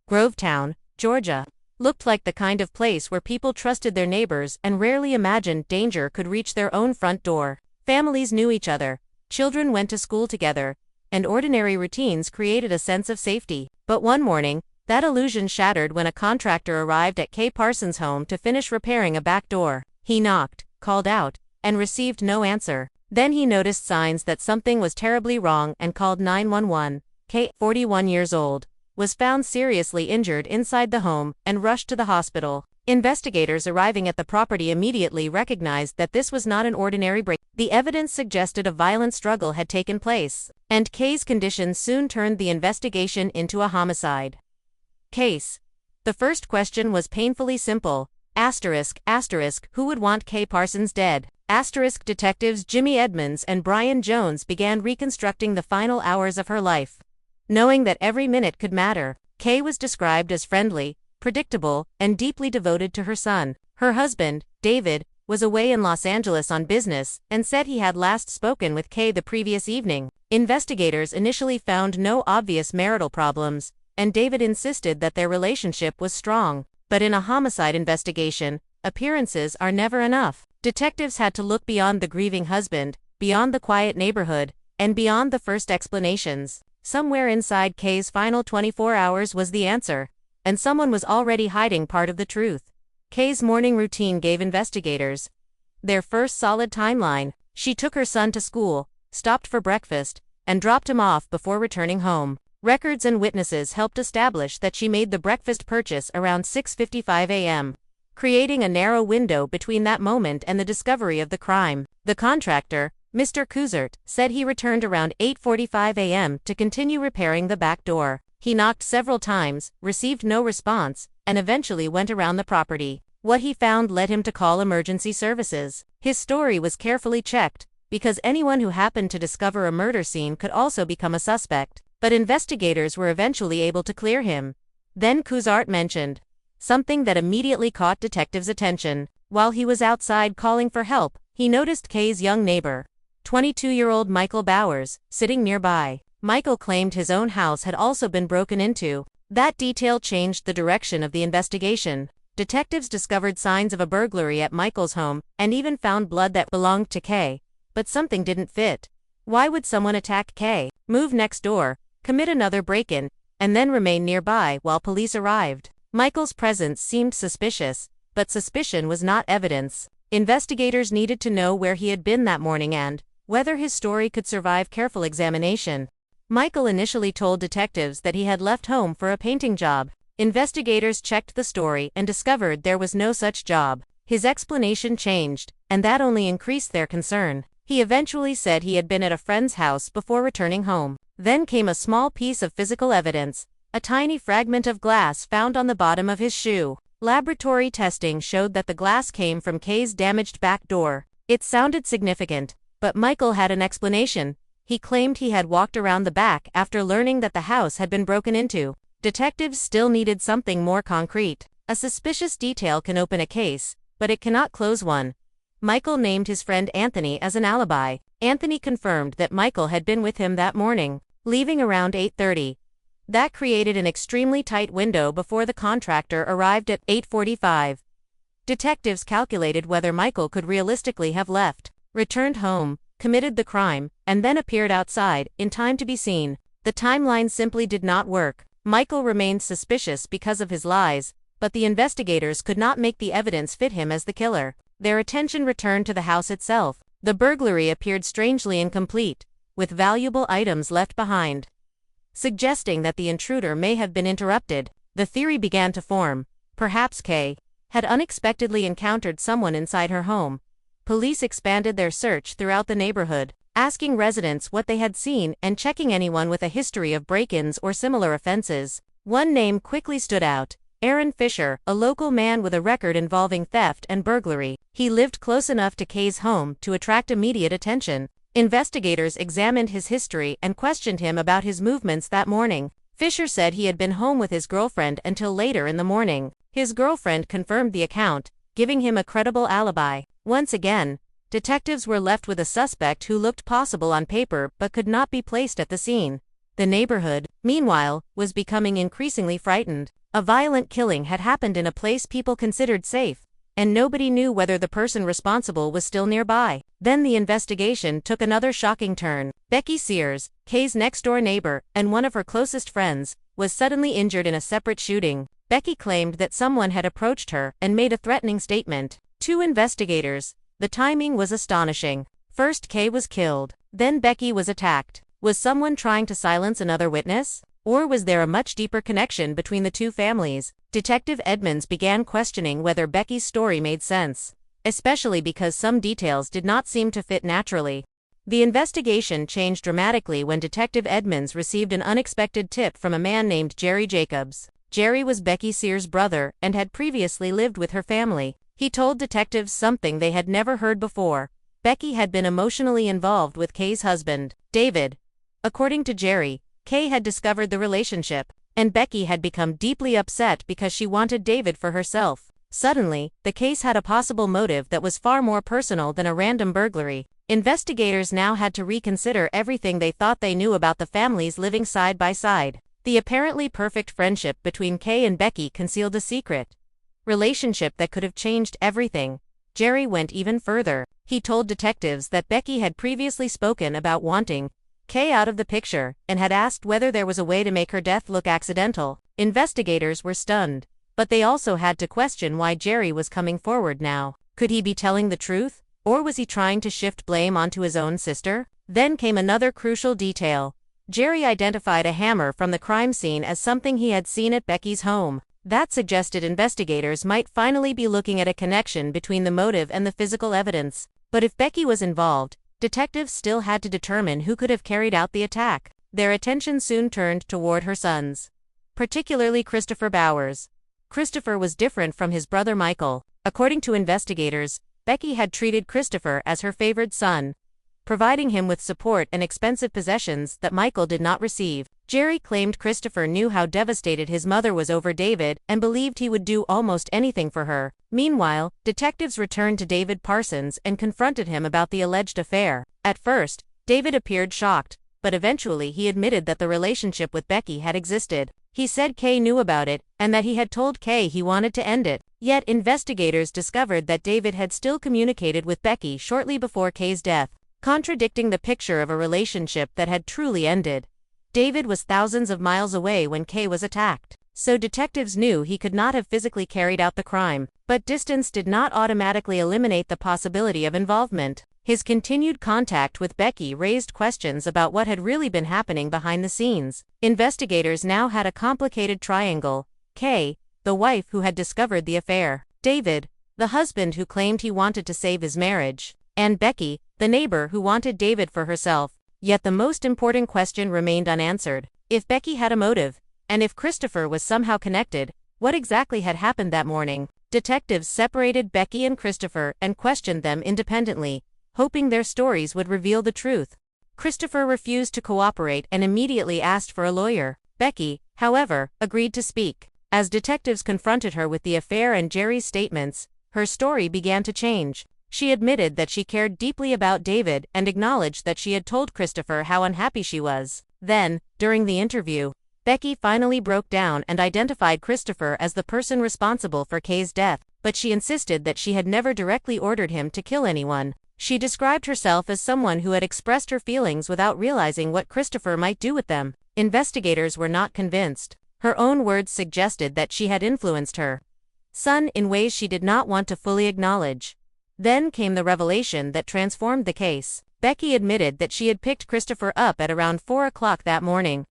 Grovetown, Georgia, looked like the kind of place where people trusted their neighbors and rarely imagined danger could reach their own front door. Families knew each other, children went to school together, and ordinary routines created a sense of safety. But one morning, that illusion shattered when a contractor arrived at Parsons' home to finish repairing a back door. He knocked, called out, and received no answer. Then he noticed signs that something was terribly wrong and called 911. 41 years old, was found seriously injured inside the home and rushed to the hospital. Investigators arriving at the property immediately recognized that this was not an ordinary break. The evidence suggested a violent struggle had taken place, and K's condition soon turned the investigation into a homicide case. The first question was painfully simple. Who would want K. Parsons dead? Detectives Jimmy Edmonds and Brian Jones began reconstructing the final hours of her life. Knowing that every minute could matter, Kay was described as friendly, predictable, and deeply devoted to her son. Her husband, David, was away in Los Angeles on business and said he had last spoken with Kay the previous evening. Investigators initially found no obvious marital problems, and David insisted that their relationship was strong. But in a homicide investigation, appearances are never enough. Detectives had to look beyond the grieving husband, beyond the quiet neighborhood, and beyond the first explanations. Somewhere inside Kay's final 24 hours was the answer, and someone was already hiding part of the truth. Kay's morning routine gave investigators their first solid timeline. She took her son to school, stopped for breakfast, and dropped him off before returning home. Records and witnesses helped establish that she made the breakfast purchase around 6:55 a.m., creating a narrow window between that moment and the discovery of the crime. The contractor, Mr. Kuzert, said he returned around 8:45 a.m. to continue repairing the back door. He knocked several times, received no response, and eventually went around the property. What he found led him to call emergency services. His story was carefully checked, because anyone who happened to discover a murder scene could also become a suspect. But investigators were eventually able to clear him. Then Kuzart mentioned something that immediately caught detectives' attention. While he was outside calling for help, he noticed Kay's young neighbor, 22-year-old Michael Bowers, sitting nearby. Michael claimed his own house had also been broken into. That detail changed the direction of the investigation. Detectives discovered signs of a burglary at Michael's home and even found blood that belonged to Kay. But something didn't fit. Why would someone attack Kay, move next door, commit another break-in, and then remain nearby while police arrived? Michael's presence seemed suspicious, but suspicion was not evidence. Investigators needed to know where he had been that morning and whether his story could survive careful examination. Michael initially told detectives that he had left home for a painting job. Investigators checked the story and discovered there was no such job. His explanation changed, and that only increased their concern. He eventually said he had been at a friend's house before returning home. Then came a small piece of physical evidence, a tiny fragment of glass found on the bottom of his shoe. Laboratory testing showed that the glass came from Kay's damaged back door. It sounded significant, but Michael had an explanation. He claimed he had walked around the back after learning that the house had been broken into. Detectives still needed something more concrete. A suspicious detail can open a case, but it cannot close one. Michael named his friend Anthony as an alibi. Anthony confirmed that Michael had been with him that morning, leaving around 8:30. That created an extremely tight window before the contractor arrived at 8:45. Detectives calculated whether Michael could realistically have left, returned home, committed the crime, and then appeared outside, in time to be seen. The timeline simply did not work. Michael remained suspicious because of his lies, but the investigators could not make the evidence fit him as the killer. Their attention returned to the house itself. The burglary appeared strangely incomplete, with valuable items left behind, suggesting that the intruder may have been interrupted. The theory began to form. Perhaps Kay had unexpectedly encountered someone inside her home. Police expanded their search throughout the neighborhood, asking residents what they had seen and checking anyone with a history of break-ins or similar offenses. One name quickly stood out: Aaron Fisher, a local man with a record involving theft and burglary. He lived close enough to Kay's home to attract immediate attention. Investigators examined his history and questioned him about his movements that morning. Fisher said he had been home with his girlfriend until later in the morning. His girlfriend confirmed the account, giving him a credible alibi. Once again, detectives were left with a suspect who looked possible on paper but could not be placed at the scene. The neighborhood, meanwhile, was becoming increasingly frightened. A violent killing had happened in a place people considered safe, and nobody knew whether the person responsible was still nearby. Then the investigation took another shocking turn. Becky Sears, Kay's next-door neighbor and one of her closest friends, was suddenly injured in a separate shooting. Becky claimed that someone had approached her and made a threatening statement. To investigators, the timing was astonishing. First Kay was killed, then Becky was attacked. Was someone trying to silence another witness? Or was there a much deeper connection between the two families? Detective Edmonds began questioning whether Becky's story made sense, especially because some details did not seem to fit naturally. The investigation changed dramatically when Detective Edmonds received an unexpected tip from a man named Jerry Jacobs. Jerry was Becky Sears' brother and had previously lived with her family. He told detectives something they had never heard before. Becky had been emotionally involved with Kay's husband, David. According to Jerry, Kay had discovered the relationship, and Becky had become deeply upset because she wanted David for herself. Suddenly, the case had a possible motive that was far more personal than a random burglary. Investigators now had to reconsider everything they thought they knew about the families living side by side. The apparently perfect friendship between Kay and Becky concealed a secret relationship that could have changed everything. Jerry went even further. He told detectives that Becky had previously spoken about wanting Kay out of the picture and had asked whether there was a way to make her death look accidental. Investigators were stunned, but they also had to question why Jerry was coming forward now. Could he be telling the truth, or was he trying to shift blame onto his own sister? Then came another crucial detail. Jerry identified a hammer from the crime scene as something he had seen at Becky's home. That suggested investigators might finally be looking at a connection between the motive and the physical evidence. But if Becky was involved, detectives still had to determine who could have carried out the attack. Their attention soon turned toward her sons, particularly Christopher Bowers. Christopher was different from his brother Michael. According to investigators, Becky had treated Christopher as her favored son, providing him with support and expensive possessions that Michael did not receive. Jerry claimed Christopher knew how devastated his mother was over David and believed he would do almost anything for her. Meanwhile, detectives returned to David Parsons and confronted him about the alleged affair. At first, David appeared shocked, but eventually he admitted that the relationship with Becky had existed. He said Kay knew about it, and that he had told Kay he wanted to end it. Yet investigators discovered that David had still communicated with Becky shortly before Kay's death, contradicting the picture of a relationship that had truly ended. David was thousands of miles away when Kay was attacked, so detectives knew he could not have physically carried out the crime. But distance did not automatically eliminate the possibility of involvement. His continued contact with Becky raised questions about what had really been happening behind the scenes. Investigators now had a complicated triangle: Kay, the wife who had discovered the affair; David, the husband who claimed he wanted to save his marriage; and Becky, the neighbor who wanted David for herself. Yet the most important question remained unanswered. If Becky had a motive, and if Christopher was somehow connected, what exactly had happened that morning? Detectives separated Becky and Christopher and questioned them independently, hoping their stories would reveal the truth. Christopher refused to cooperate and immediately asked for a lawyer. Becky, however, agreed to speak. As detectives confronted her with the affair and Jerry's statements, her story began to change. She admitted that she cared deeply about David and acknowledged that she had told Christopher how unhappy she was. Then, during the interview, Becky finally broke down and identified Christopher as the person responsible for Kay's death, but she insisted that she had never directly ordered him to kill anyone. She described herself as someone who had expressed her feelings without realizing what Christopher might do with them. Investigators were not convinced. Her own words suggested that she had influenced her son in ways she did not want to fully acknowledge. Then came the revelation that transformed the case. Becky admitted that she had picked Christopher up at around 4 o'clock that morning,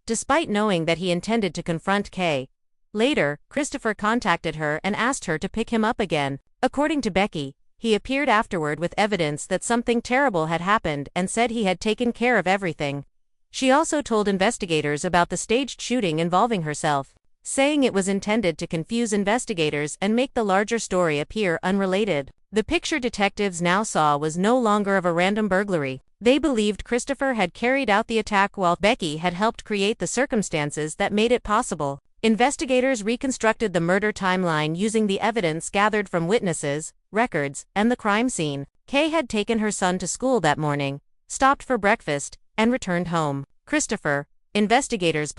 despite knowing that he intended to confront Kay. Later, Christopher contacted her and asked her to pick him up again. According to Becky, he appeared afterward with evidence that something terrible had happened and said he had taken care of everything. She also told investigators about the staged shooting involving herself, saying it was intended to confuse investigators and make the larger story appear unrelated. The picture detectives now saw was no longer of a random burglary. They believed Christopher had carried out the attack while Becky had helped create the circumstances that made it possible. Investigators reconstructed the murder timeline using the evidence gathered from witnesses, records, and the crime scene. Kay had taken her son to school that morning, stopped for breakfast, and returned home. Christopher, investigators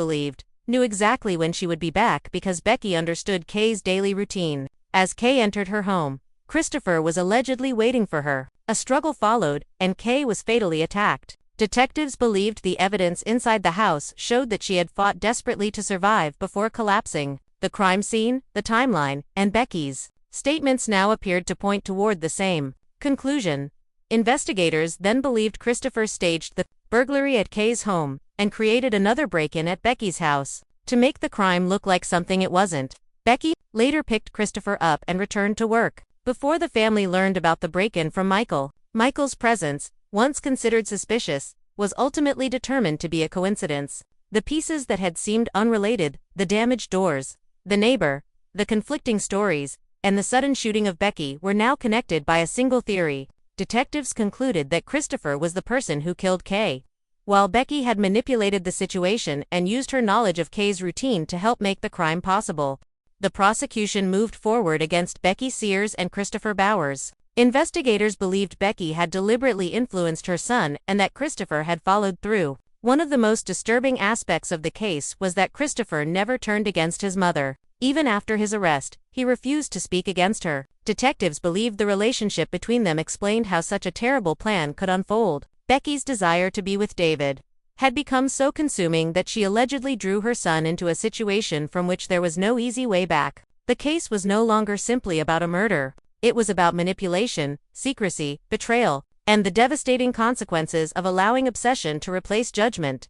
knew exactly when she would be back because Becky understood Kay's daily routine. As Kay entered her home, Christopher was allegedly waiting for her. A struggle followed, and Kay was fatally attacked. Detectives believed the evidence inside the house showed that she had fought desperately to survive before collapsing. The crime scene, the timeline, and Becky's statements now appeared to point toward the same conclusion. Investigators then believed Christopher staged the burglary at Kay's home and created another break-in at Becky's house to make the crime look like something it wasn't. Becky later picked Christopher up and returned to work. Before the family learned about the break-in from Michael's presence, once considered suspicious, was ultimately determined to be a coincidence. The pieces that had seemed unrelated, the damaged doors, the neighbor, the conflicting stories, and the sudden shooting of Becky were now connected by a single theory. Detectives concluded that Christopher was the person who killed Kay, while Becky had manipulated the situation and used her knowledge of Kay's routine to help make the crime possible. The prosecution moved forward against Becky Sears and Christopher Bowers. Investigators believed Becky had deliberately influenced her son and that Christopher had followed through. One of the most disturbing aspects of the case was that Christopher never turned against his mother. Even after his arrest, he refused to speak against her. Detectives believed the relationship between them explained how such a terrible plan could unfold. Becky's desire to be with David had become so consuming that she allegedly drew her son into a situation from which there was no easy way back. The case was no longer simply about a murder. It was about manipulation, secrecy, betrayal, and the devastating consequences of allowing obsession to replace judgment.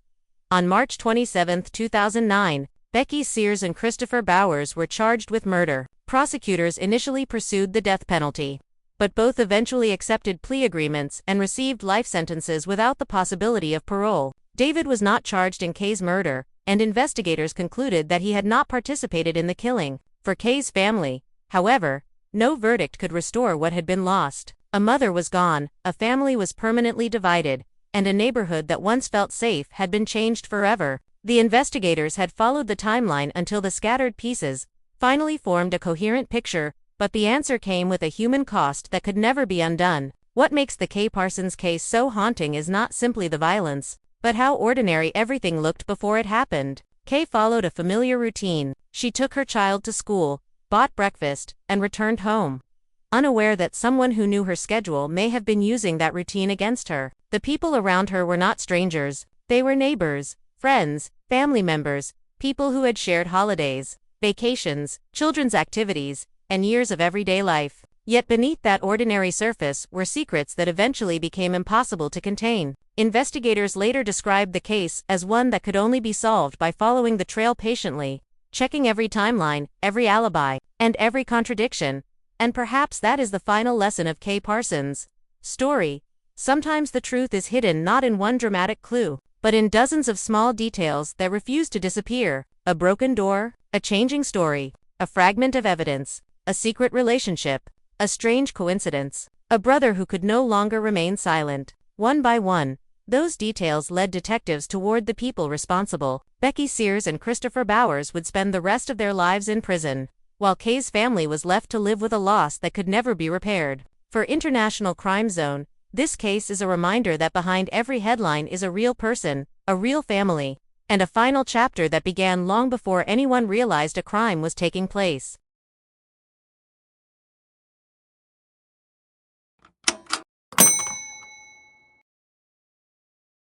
On March 27, 2009, Becky Sears and Christopher Bowers were charged with murder. Prosecutors initially pursued the death penalty, but both eventually accepted plea agreements and received life sentences without the possibility of parole. David was not charged in Kay's murder, and investigators concluded that he had not participated in the killing. For Kay's family, however, no verdict could restore what had been lost. A mother was gone, a family was permanently divided, and a neighborhood that once felt safe had been changed forever. The investigators had followed the timeline until the scattered pieces finally formed a coherent picture, but the answer came with a human cost that could never be undone. What makes the Kay Parsons case so haunting is not simply the violence, but how ordinary everything looked before it happened. Kay followed a familiar routine. She took her child to school, bought breakfast, and returned home, unaware that someone who knew her schedule may have been using that routine against her. The people around her were not strangers. They were neighbors, friends, family members, people who had shared holidays, vacations, children's activities, and years of everyday life. Yet beneath that ordinary surface were secrets that eventually became impossible to contain. Investigators later described the case as one that could only be solved by following the trail patiently, checking every timeline, every alibi, and every contradiction. And perhaps that is the final lesson of Kay Parsons' story. Sometimes the truth is hidden not in one dramatic clue, but in dozens of small details that refuse to disappear. A broken door, a changing story, a fragment of evidence, a secret relationship, a strange coincidence, a brother who could no longer remain silent. One by one, those details led detectives toward the people responsible. Becky Sears and Christopher Bowers would spend the rest of their lives in prison, while Kay's family was left to live with a loss that could never be repaired. For International Crime Zone, this case is a reminder that behind every headline is a real person, a real family, and a final chapter that began long before anyone realized a crime was taking place.